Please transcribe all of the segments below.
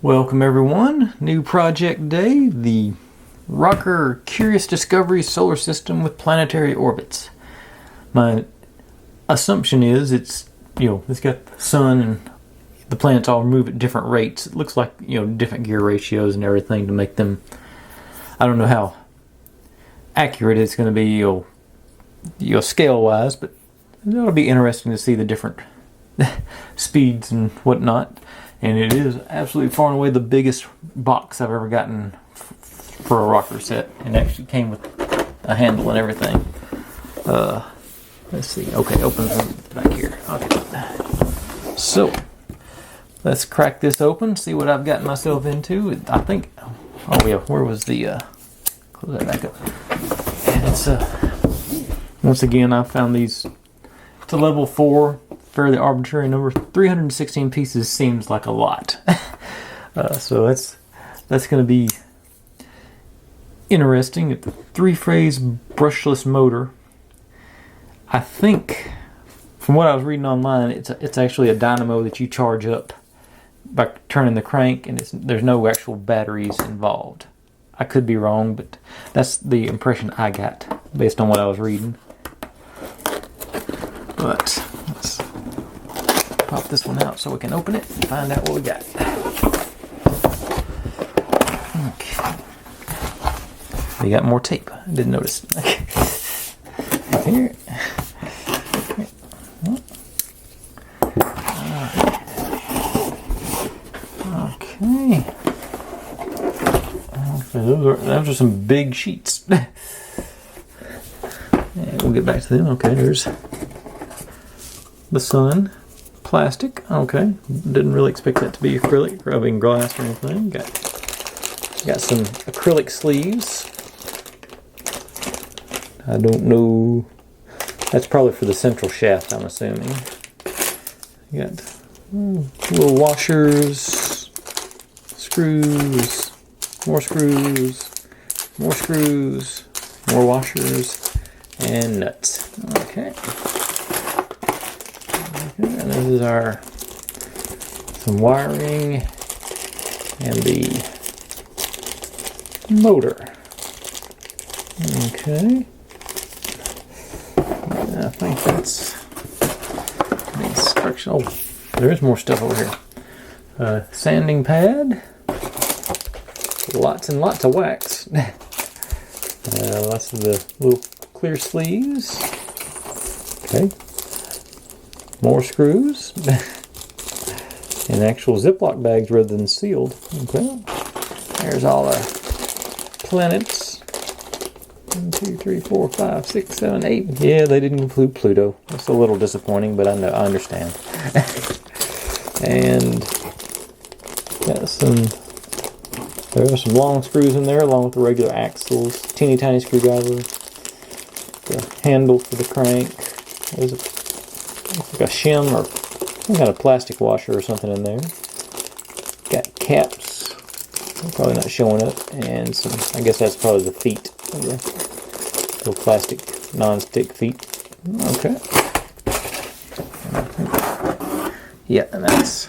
Welcome everyone, new project day, the ROKR Curious Discovery Solar System with Planetary Orbits. My assumption is it's got the sun and the planets all move at different rates. It looks like, different gear ratios and everything to make them, I don't know how accurate it's going to be, scale wise, but it'll be interesting to see the different speeds and whatnot. And it is absolutely far and away the biggest box I've ever gotten for a ROKR set. And it actually came with a handle and everything. Let's see. Okay, opens back here. Okay. So, let's crack this open, see what I've gotten myself into. I think, oh yeah, where was the, close that back up. And it's, once again, I found these, it's a level 4. Fairly arbitrary number. 316 pieces seems like a lot. So that's going to be interesting. 3-phase brushless motor. I think, from what I was reading online, it's actually a dynamo that you charge up by turning the crank, and there's no actual batteries involved. I could be wrong, but that's the impression I got based on what I was reading. But let's pop this one out so we can open it and find out what we got. Okay. We got more tape. I didn't notice. Here. Okay. Those are some big sheets. And we'll get back to them. Okay, there's the sun. Plastic, okay. Didn't really expect that to be acrylic, rubbing glass or anything. Got some acrylic sleeves. I don't know. That's probably for the central shaft, I'm assuming. Got little washers, screws, more washers, and nuts. Okay. And this is some wiring and the motor. Okay. I think that's the instruction. Oh, there is more stuff over here. Sanding pad. Lots and lots of wax. Lots of the little clear sleeves. Okay. More screws. And actual Ziploc bags rather than sealed. Okay. There's all the planets. 1, 2, 3, 4, 5, 6, 7, 8. Yeah, they didn't include Pluto. That's a little disappointing, but I understand. And there are some long screws in there along with the regular axles. Teeny tiny screwdriver. The handle for the crank. There's like a shim or some kind of plastic washer or something in there. Got caps. They're probably not showing up. And some, I guess that's probably the feet. The little plastic non-stick feet. Okay. Yeah, and that's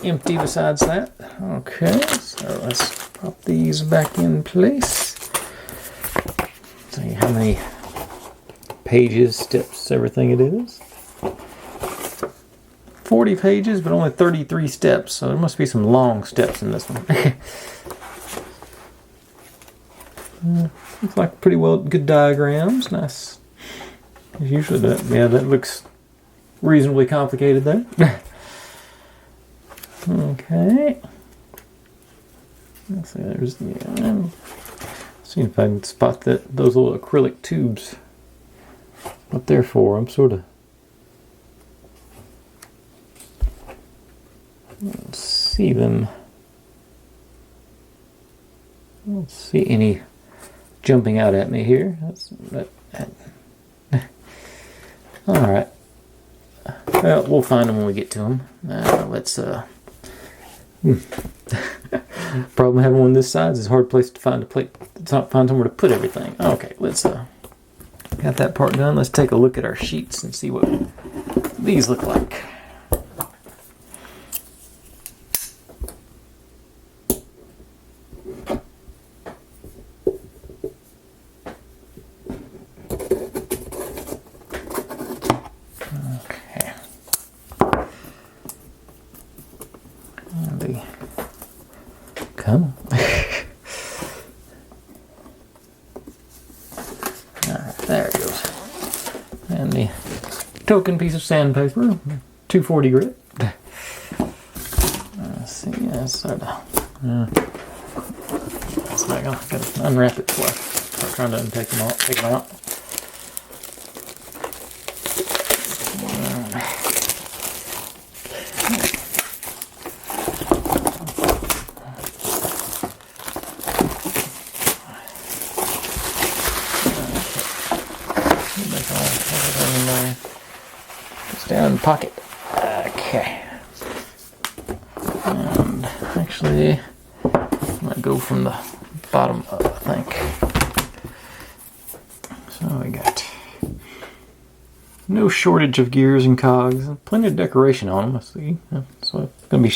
empty besides that. Okay, so let's pop these back in place. See how many pages, steps, everything it is. 40 pages, but only 33 steps, so there must be some long steps in this one. Looks like pretty good diagrams. Nice. As usually, that looks reasonably complicated there. Okay. Let's see. There's see if I can spot those little acrylic tubes. What they're for? I'm sort of. I don't see them. I don't see any jumping out at me here. Alright. Well, we'll find them when we get to them. Let's, problem having one this size is a hard place to find find somewhere to put everything. Okay, let's, got that part done. Let's take a look at our sheets and see what these look like. token piece of sandpaper, 240 grit. Let's see, that's not gonna unwrap it before I start trying to take them out. It's down in the pocket. Okay. And actually, I might go from the bottom up, I think. So we got no shortage of gears and cogs. Plenty of decoration on them, I see. So it's gonna be.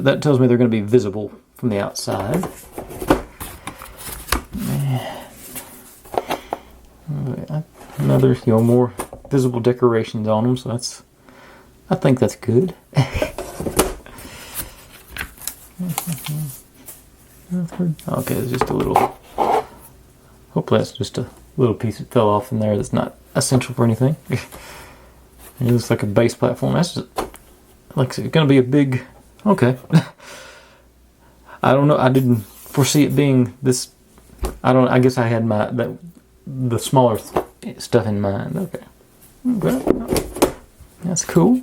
That tells me they're gonna be visible from the outside. Another, more visible decorations on them, so I think that's good. Okay, it's just a little, hopefully that's just a little piece that fell off in there that's not essential for anything. It looks like a base platform. That's just, like, it's gonna be a big, okay. I don't know, I didn't foresee it being this, I guess I had the smaller stuff in mind. Okay. That's cool.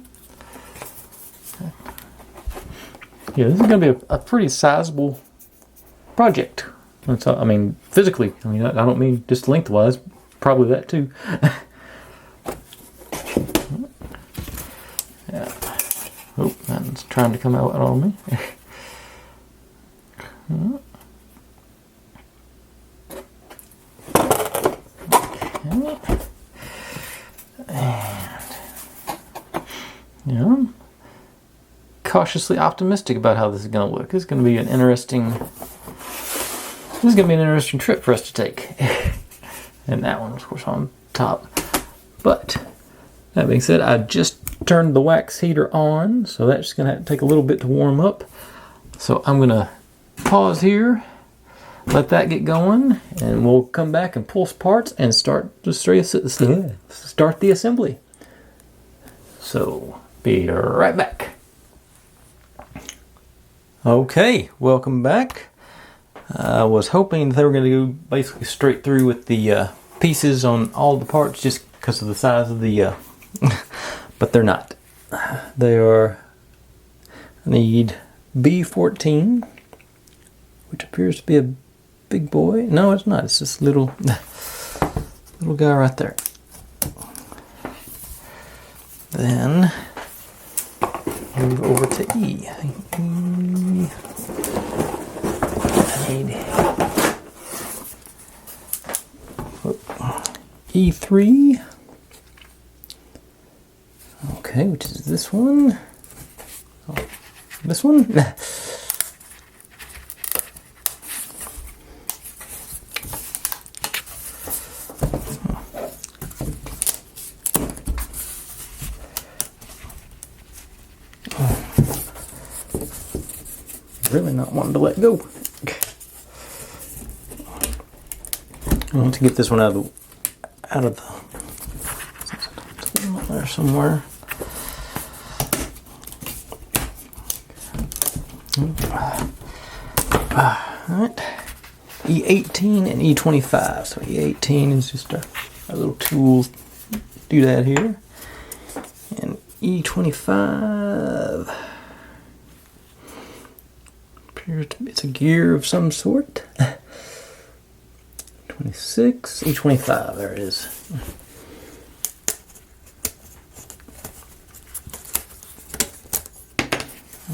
Yeah, this is going to be a pretty sizable project. I mean, physically. I mean, I don't mean just lengthwise. Probably that too. Yeah. Oh, that's trying to come out on me. Yeah, cautiously optimistic about how this is going to look. This is going to be an interesting trip for us to take. And that one, of course, on top. But that being said, I just turned the wax heater on, so that's going to have to take a little bit to warm up. So I'm going to pause here, let that get going, and we'll come back and pull parts and start the assembly. So, be right back. Okay, welcome back. I was hoping they were going to go basically straight through with the pieces on all the parts just because of the size of the, but they're not. They are, I need B14, which appears to be a big boy. No, it's not. It's this little guy right there. Then move over to E. I need E3. Okay, which is this one. Oh, this one? Really not wanting to let go. I want to get this one out of the there somewhere. Alright. E18 and E25. So E18 is just a little tool do that here. And E25 appears to be, it's a gear of some sort. 26, E25, there it is.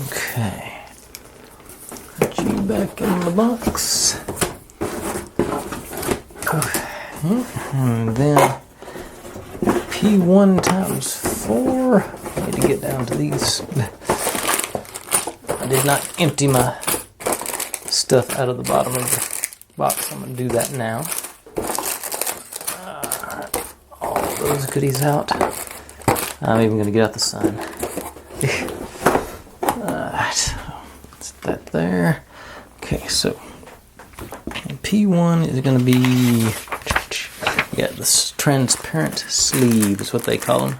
Okay. Put you back in the box. Okay. And then P1 times 4. I need to get down to these. I did not empty my stuff out of the bottom of the box. I'm going to do that now. All of those goodies out. I'm even going to get out the sun. Alright, that's that there. Okay, so P1 is going to be, yeah, the transparent sleeve is what they call them.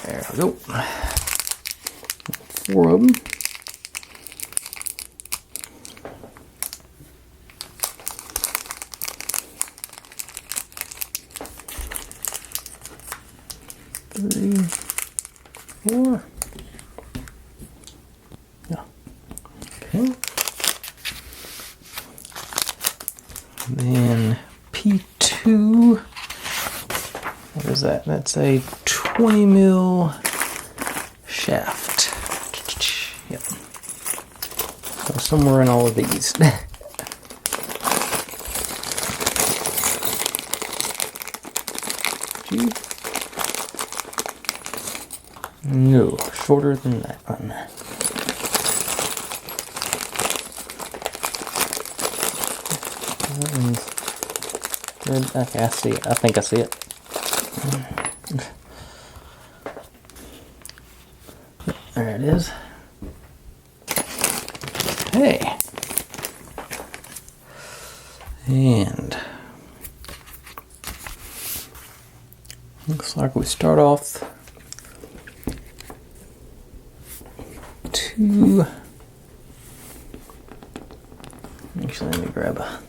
There we go. 4 of them. Three, 4. Yeah. Okay. Then P2. What is that? That's a 20 mil shaft. Yep. So somewhere in all of these. Gee. No, shorter than that one. That one's good. Okay, I see it. I think I see it. There it is. Hey. And looks like we start off two. Actually, let me grab a.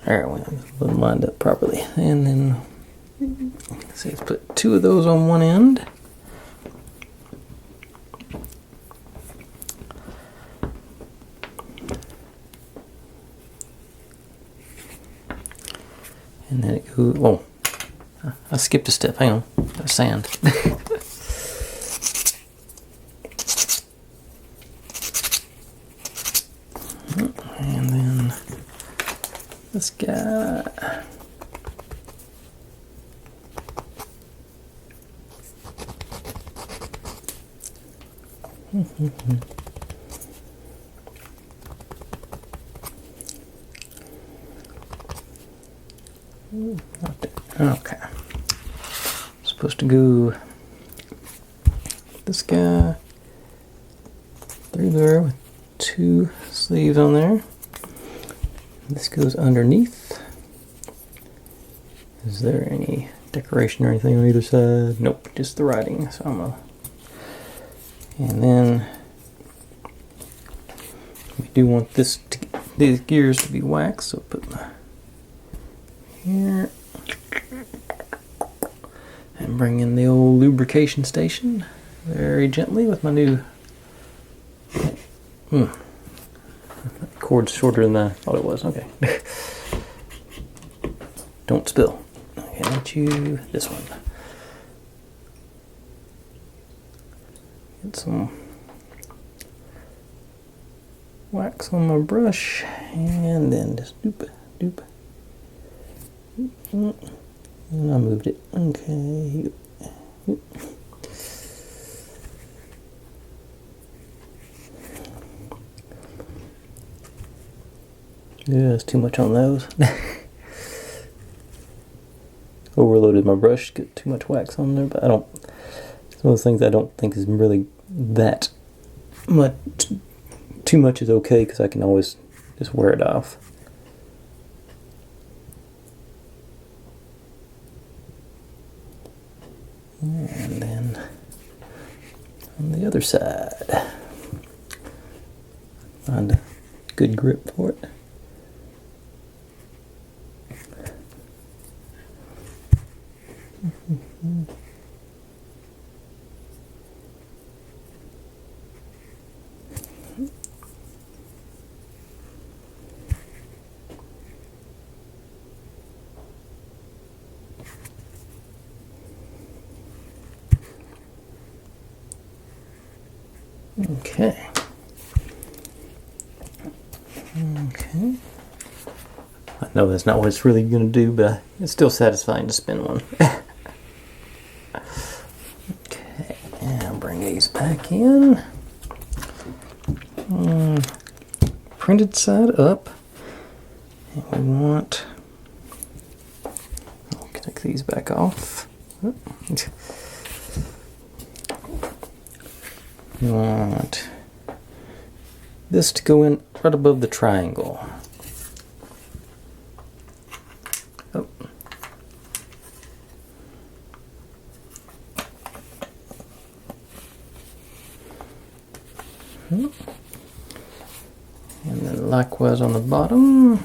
Alright, we'll lined up properly. And then, let's see, let's put 2 of those on one end. And then it goes, oh, I skipped a step, hang on, there's sand. And then this guy. Okay. Supposed to go this guy through there with 2 sleeves on there. This goes underneath. Is there any decoration or anything on either side? Nope, just the writing. So I'm gonna. And then we do want these gears to be waxed, so put my here and bring in the old lubrication station very gently with my new cord's shorter than I thought it was. Okay. Don't spill. Okay, let you this one. Get some wax on my brush and then just doop. And I moved it. Okay. Yeah, it's too much on those. Overloaded my brush, get too much wax on there, but I don't. It's one of those things I don't think is really that much. Too much is okay because I can always just wear it off. And then on the other side, find a good grip for it. Okay. I know that's not what it's really going to do, but it's still satisfying to spin one. Okay, and bring these back in. Printed side up. And we want. I'll take these back off. You want this to go in right above the triangle. Oh. And then likewise on the bottom.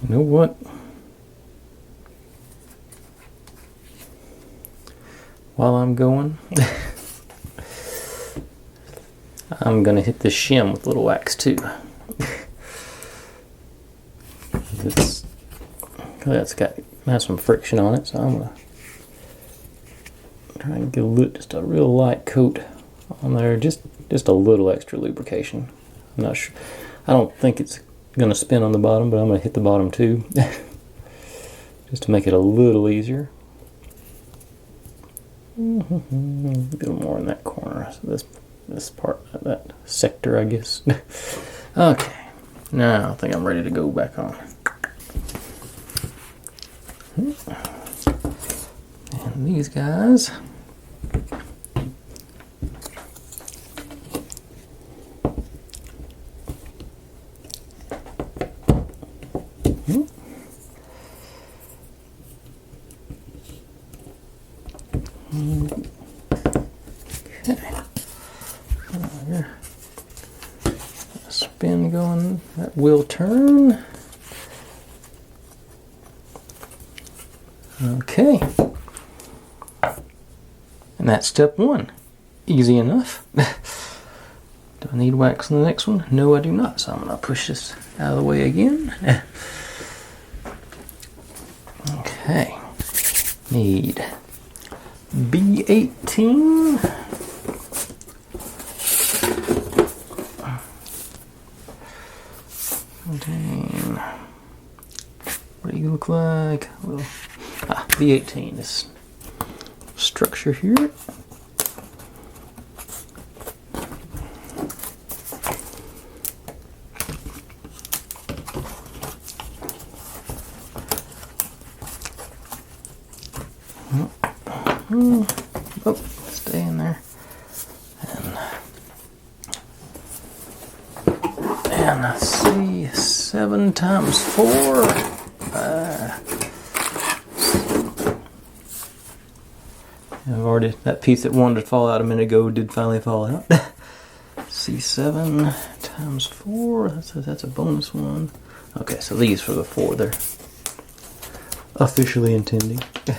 You know what? While I'm going, I'm gonna hit the shim with a little wax too. That's has some friction on it, so I'm gonna try and get just a real light coat on there, just a little extra lubrication. I'm not sure. I don't think it's gonna spin on the bottom, but I'm gonna hit the bottom too, just to make it a little easier. A little more in that corner, so this part, that sector, I guess. Okay, now I think I'm ready to go back on. And these guys. Spin going, that will turn. Okay. And that's step one. Easy enough. Do I need wax on the next one? No, I do not. So I'm going to push this out of the way again. Okay. Need B18. What do you look like? Well, B18, this structure here. Oh, stay in there. And I see 7 times 4. I've already, that piece that wanted to fall out a minute ago did finally fall out. See, 7 times 4. That's a bonus one. Okay, so these for the 4 they're officially intending. Okay.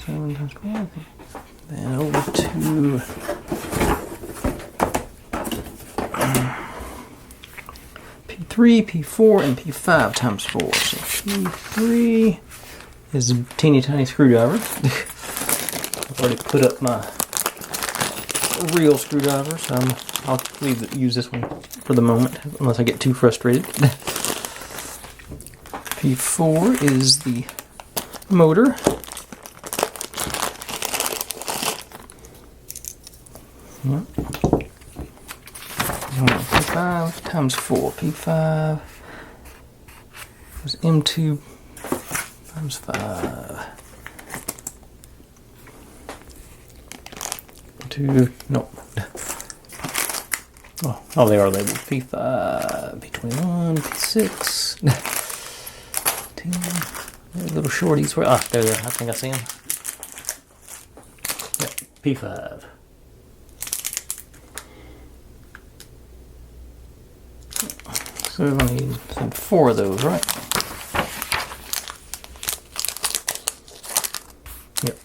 7 times 4. Then over to P3, P4, and P5 times 4. So P3 is a teeny tiny screwdriver. I've already put up my real screwdriver, so I'll use this one for the moment, unless I get too frustrated. P4 is the motor. P5 times 4. P5 is M2 times 5. No. Oh, they are labeled. P5, P21, P6. 10. Little shorties. Where? Ah, there. I think I see them. Yep, P5. So I need 4 of those, right? Yep.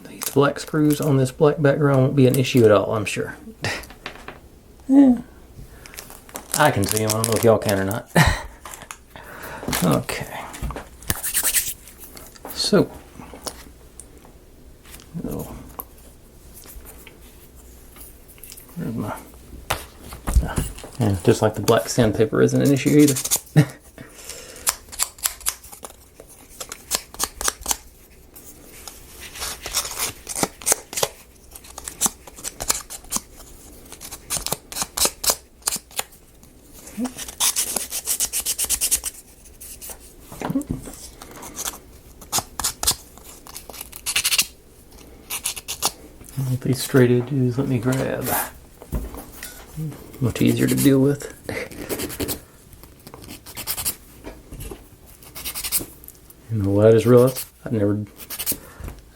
These black screws on this black background won't be an issue at all, I'm sure. Yeah. I can see them. I don't know if y'all can or not. Okay. So. Where's my... Yeah, just like the black sandpaper isn't an issue either. With these straight edges, let me grab. Much easier to deal with. You know what I just realized? I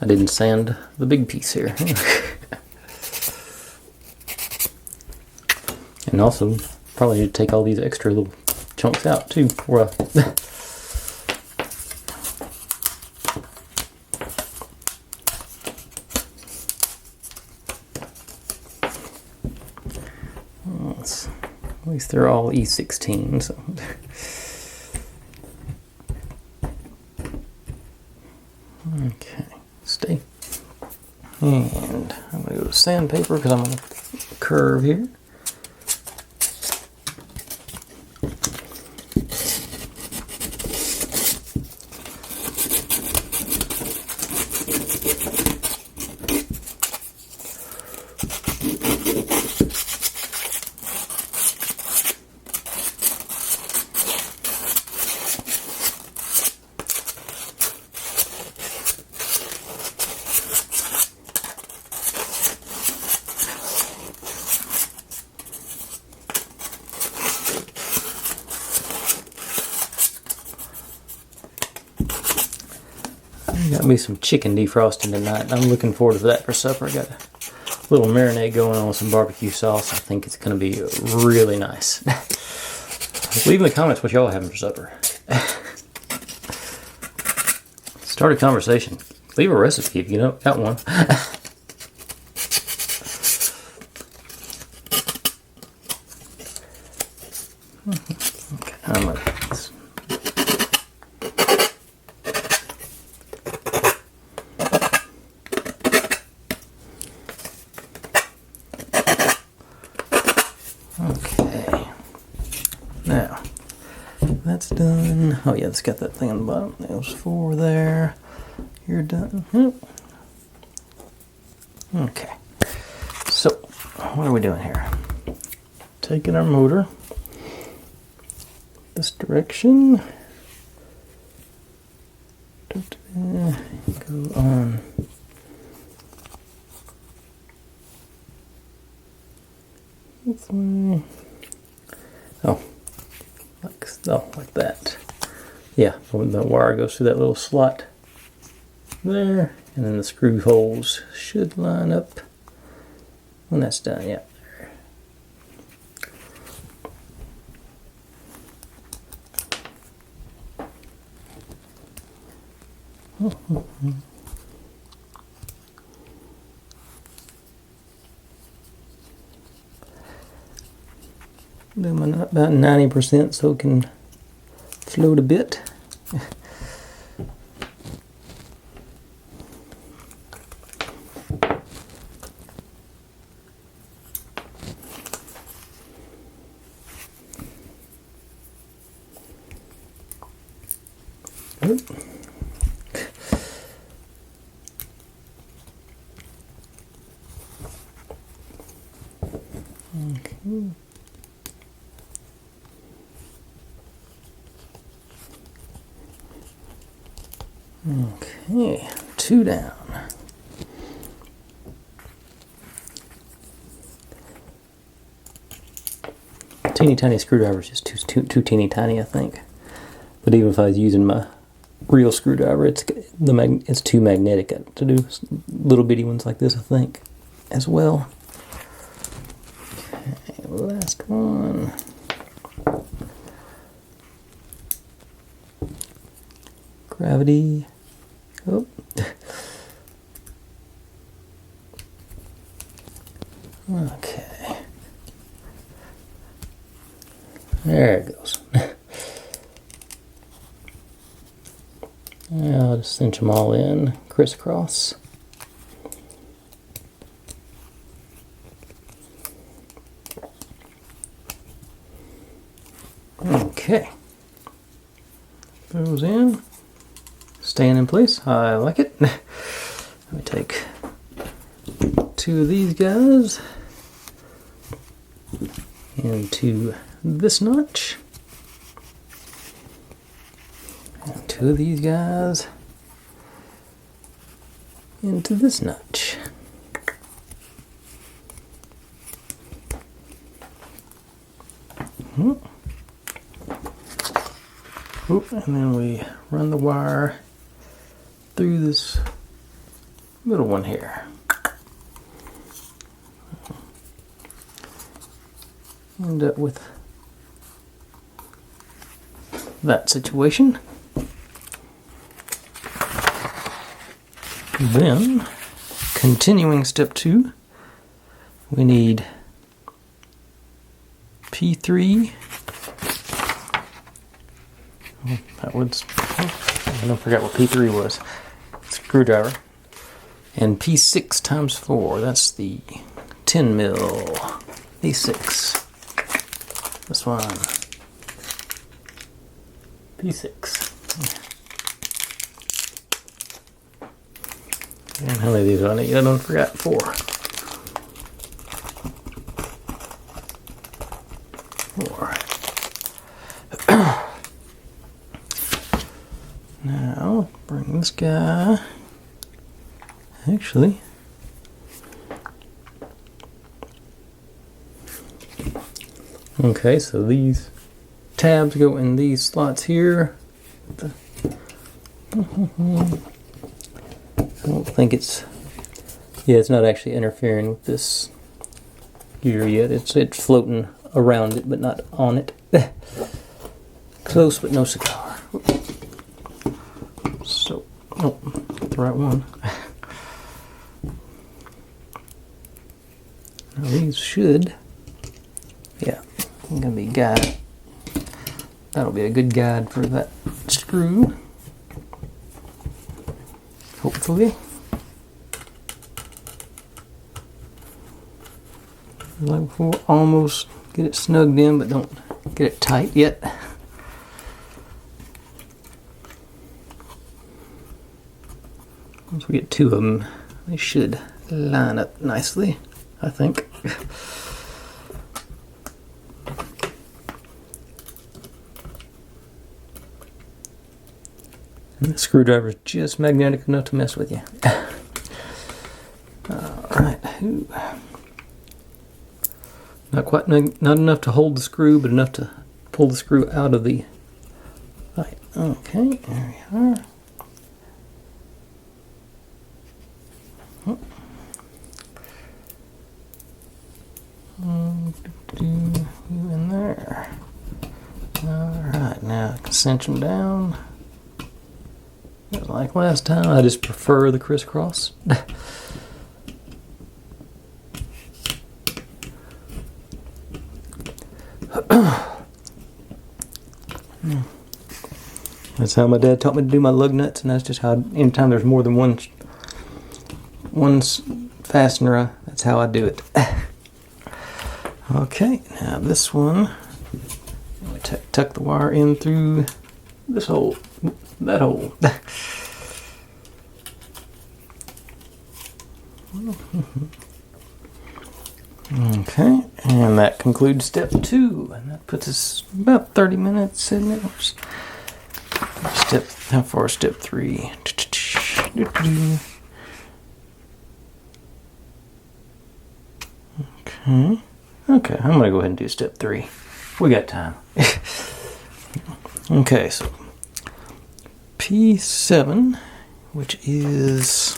didn't sand the big piece here. And also, probably need to take all these extra little chunks out too. At least they're all E16, so. Okay, stay. And I'm going to go to sandpaper because I'm on a curve here. Got me some chicken defrosting tonight. I'm looking forward to that for supper. I got a little marinade going on with some barbecue sauce. I think it's going to be really nice. Leave in the comments what y'all having for supper. Start a conversation. Leave a recipe if you know got one. Okay, I'm gonna. Okay, now that's done. Oh yeah, it's got that thing on the bottom. There's 4 there. You're done. Okay, so what are we doing here? Taking our motor this direction. Go on. This way. Like that. Yeah, the wire goes through that little slot there, and then the screw holes should line up when that's done. Yeah. Do mine about 90% so it can float a bit. Okay. Okay, 2 down. Teeny tiny screwdriver is just too teeny tiny, I think. But even if I was using my real screwdriver, it's too magnetic to do little bitty ones like this, I think, as well. Okay, last one. Gravity. Oh. Okay. There it goes. I'll just cinch them all in crisscross. Okay. Goes in. Staying in place. I like it. Let me take 2 of these guys into this notch. And 2 of these guys into this notch. Oop, and then we run the wire through this middle one here. End up with that situation. Then, continuing step 2, we need P3. Oh, that was, I don't forget what P3 was. Screwdriver. And P6 times 4, that's the 10 mil. P6. This one. P6. And how many of these do I need? I don't forget 4. 4. Now, bring this guy. Actually, okay, so these tabs go in these slots here. I don't think it's, yeah, it's not actually interfering with this gear yet. It's floating around it, but not on it. Close, but no cigar. So, oh, got the right one. Now these should, yeah, gonna be guide. That'll be a good guide for that screw. Hopefully. Like we'll almost get it snugged in, but don't get it tight yet. Once we get 2 of them, they should line up nicely, I think. And the screwdriver is just magnetic enough to mess with you. Alright. Not enough to hold the screw, but enough to pull the screw out of the... Right, okay, there we are. You in there. Alright, now I can cinch them down. Just like last time, I just prefer the crisscross. That's how my dad taught me to do my lug nuts, and that's just how, anytime there's more than one fastener, that's how I do it. Okay, now this one, we tuck the wire in through this hole, that hole. Okay, and that concludes step 2, and that puts us about 30 minutes, isn't it? How far is step 3? Okay, I'm gonna go ahead and do step 3. We got time. Okay, so P7, which is,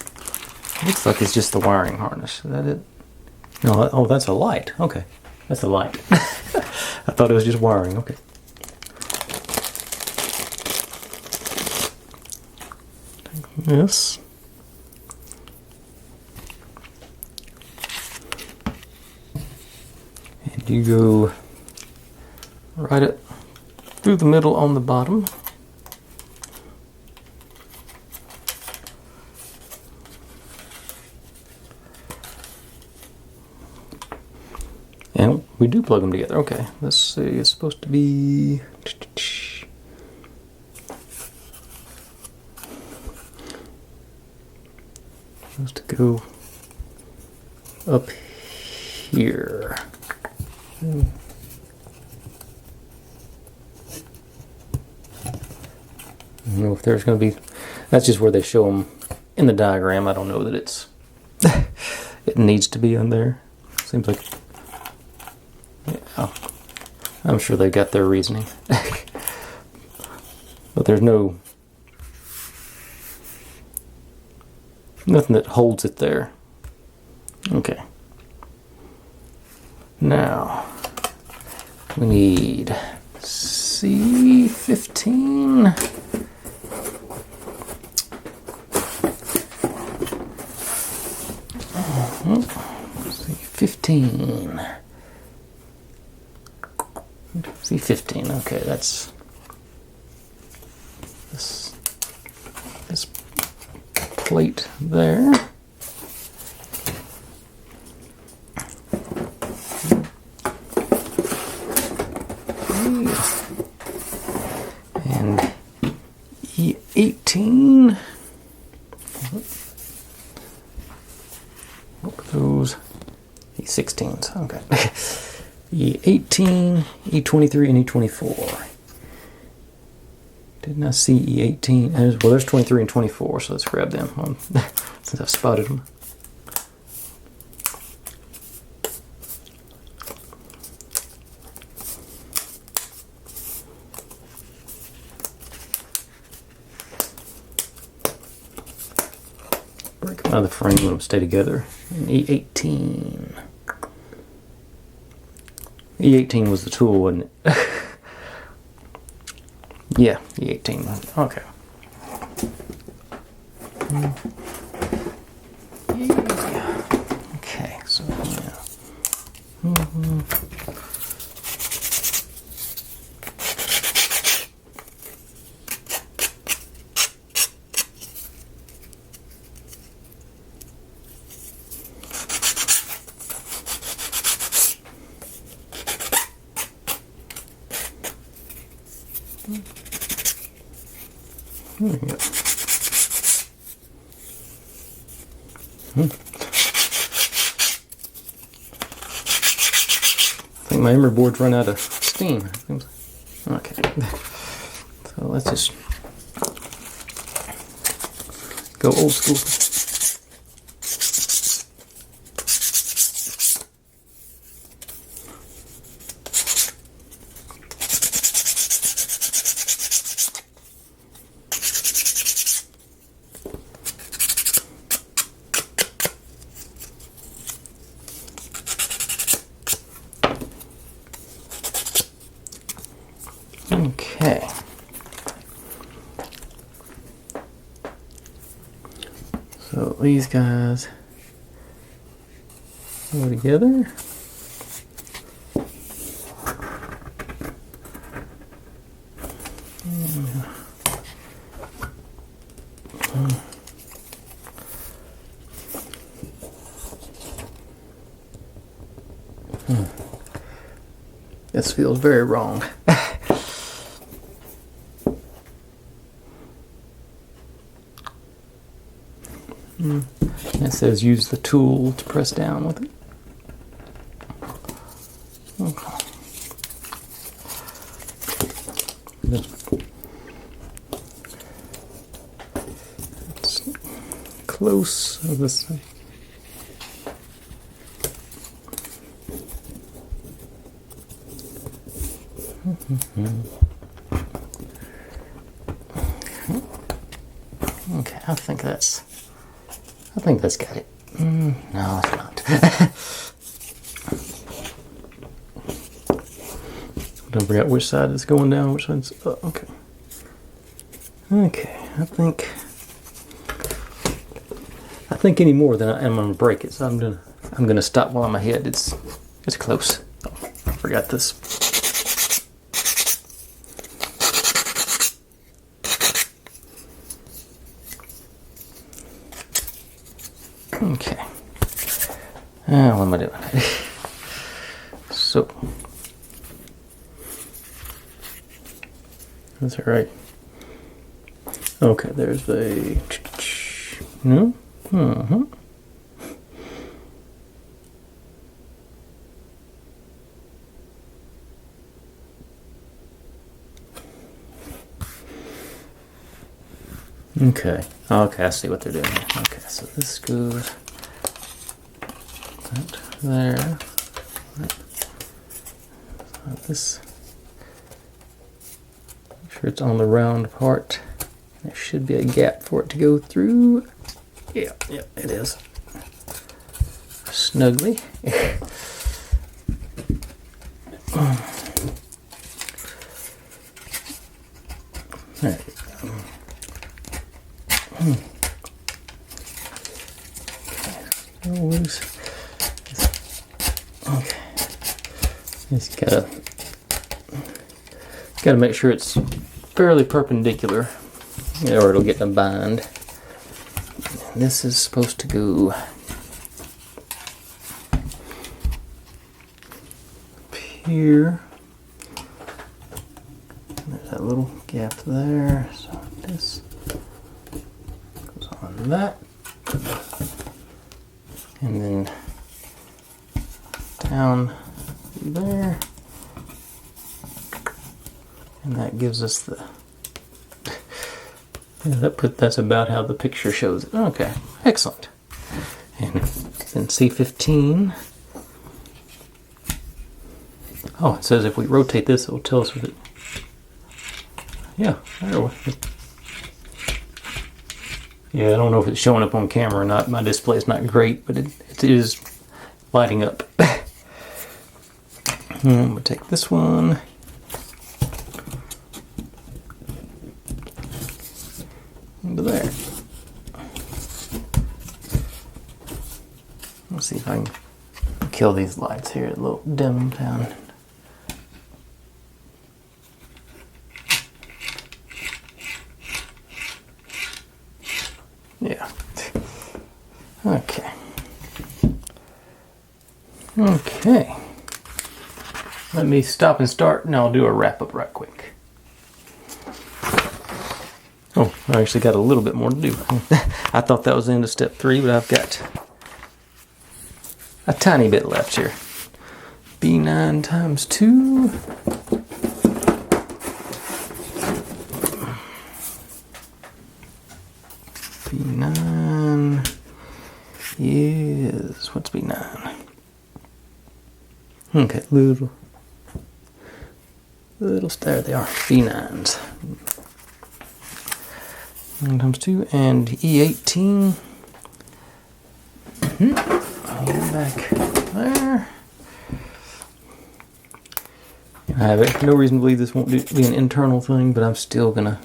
looks like it's just the wiring harness. Is that it? No, oh, that's a light. Okay, that's a light. I thought it was just wiring. Okay. Take this. And you go right up through the middle on the bottom. And we do plug them together. Okay, let's see, it's supposed to be... supposed to go up here. don't know if there's going to be... That's just where they show them in the diagram. I don't know that it's... it needs to be on there. Seems like... Yeah, I'm sure they got their reasoning. But there's no... nothing that holds it there. Okay. Now, we need C15. C15. C15, okay, that's this plate there. And E18. What were those? E16s, okay. E18, E23, and E24. Didn't I see E18? Well, there's 23 and 24, so let's grab them since I've spotted them. Break them out of the frame, let them stay together. And E18. E18 was the tool, wasn't it? Yeah, E18. Okay. Okay, so yeah. There we go. I think my memory board's run out of steam. Okay. So let's just go old school. Okay. So these guys go together. This feels very wrong. It says use the tool to press down with it. Okay. It's close of this thing. Okay, I think that's got it. No, it's not. Don't forget which side it's going down, which side's up. Okay. Okay, I think any more than I'm gonna break it, so I'm gonna stop while I'm ahead. It's close. Oh, I forgot this. Okay. What am I doing? So, that's all right. Okay, there's the no. Okay. Okay, I see what they're doing here. Okay, so this goes right there. Right. So this. Make sure it's on the round part. There should be a gap for it to go through. Yeah, it is. Snugly. There you go. Okay. Loose. Okay. Just gotta make sure it's fairly perpendicular, or it'll get in a bind. And this is supposed to go up here. There's that little gap there. So this goes on that. And then down there. And that gives us the, that's about how the picture shows it. Okay, excellent. And then C15. Oh, it says if we rotate this, it will tell us what it, yeah, there we go. Yeah, I don't know if it's showing up on camera or not. My display is not great, but it is lighting up. I'm going to take this one. Into there. Let's see if I can kill these lights here, a little dim down. Yeah. Okay. Okay. Let me stop and start, and I'll do a wrap up right quick. Oh, I actually got a little bit more to do. I thought that was the end of step 3, but I've got a tiny bit left here. B9 times 2. B9 is, what's B9? Okay, little, there they are, B9s. 9 times 2 and E18. Back there. I have no reason to believe this won't be an internal thing, but I'm still gonna.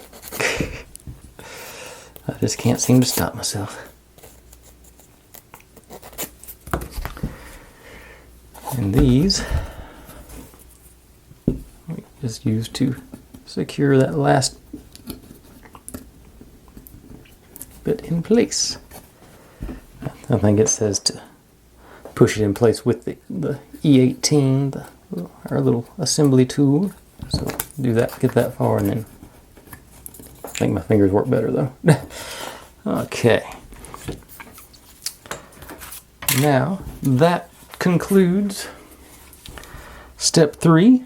I just can't seem to stop myself. And these we just use to secure that last bit in place. I think it says to push it in place with the E18, our little assembly tool. So do that, get that far, and then I think my fingers work better though. Okay. Now that concludes step 3.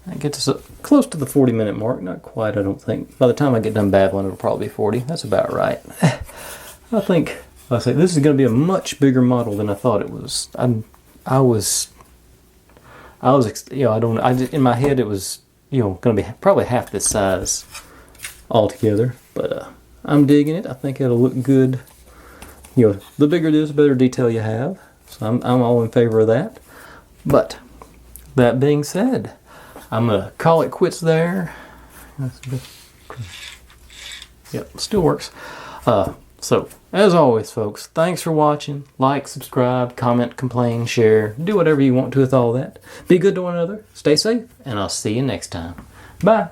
That gets us close to the 40-minute mark. Not quite, I don't think. By the time I get done babbling, it'll probably be 40. That's about right. I think, I say, this is going to be a much bigger model than I thought it was. I was, you know, in my head it was, you know, going to be probably half this size altogether. But I'm digging it. I think it'll look good. You know, the bigger it is, the better detail you have. So I'm all in favor of that. But that being said, I'm going to call it quits there. Yep, still works. So, as always, folks, thanks for watching. Like, subscribe, comment, complain, share. Do whatever you want to with all that. Be good to one another. Stay safe, and I'll see you next time. Bye.